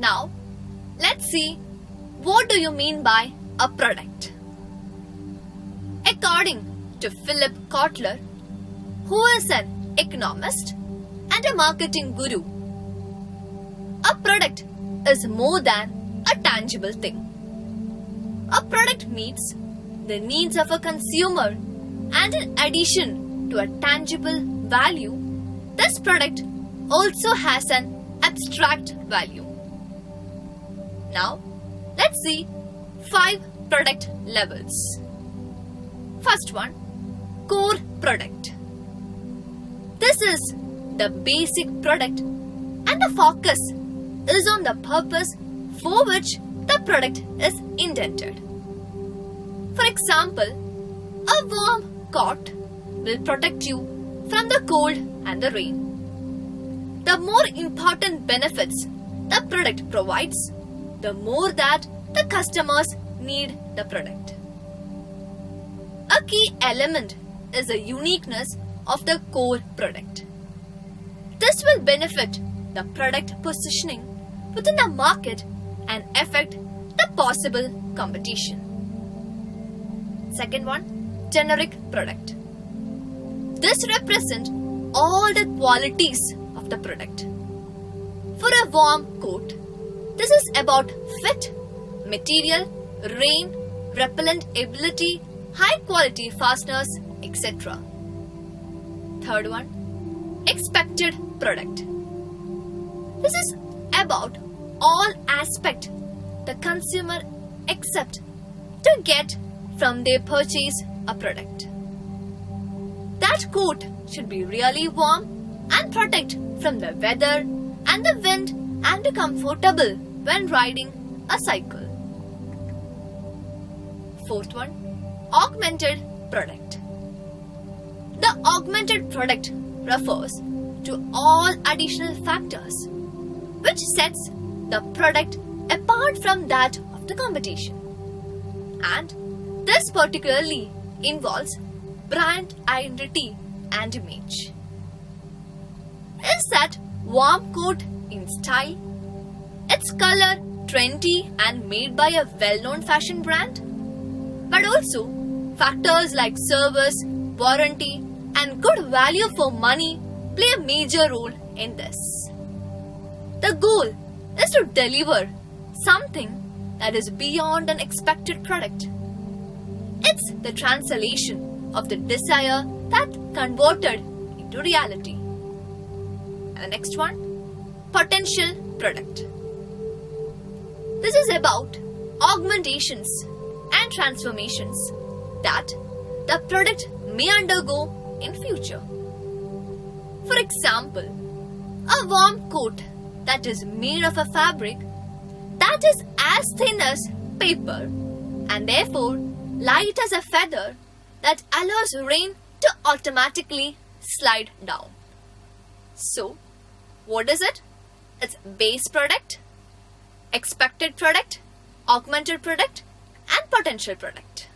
Now, let's see what do you mean by a product. According to Philip Kotler, who is an economist and a marketing guru, a product is more than a tangible thing. A product meets the needs of a consumer, and in addition to a tangible value, this product also has an abstract value. Now, let's see 5 product levels. First one, core product. This is the basic product, and the focus is on the purpose for which the product is intended. For example, a warm coat will protect you from the cold and the rain. The more important benefits the product provides, the more that the customers need the product. A key element is the uniqueness of the core product. This will benefit the product positioning within the market and affect the possible competition. Second one, generic product. This represents all the qualities of the product. For a warm coat, this is about fit, material, rain, repellent ability, high quality fasteners, etc. Third one, expected product. This is about all aspects the consumer accept to get from their purchase a product. That coat should be really warm and protect from the weather and the wind and be comfortable when riding a cycle. Fourth one, augmented product. The augmented product refers to all additional factors which sets the product apart from that of the competition. And this particularly involves brand identity and image. Is that warm coat in style? Its color trendy and made by a well-known fashion brand? But also factors like service, warranty, and good value for money play a major role in this. The goal is to deliver something that is beyond an expected product. It's the translation of the desire that converted into reality. And the next one, potential product. This is about augmentations and transformations that the product may undergo in future. For example, a warm coat that is made of a fabric that is as thin as paper and therefore light as a feather that allows rain to automatically slide down. So, what is it? It's base product, expected product, augmented product, and potential product.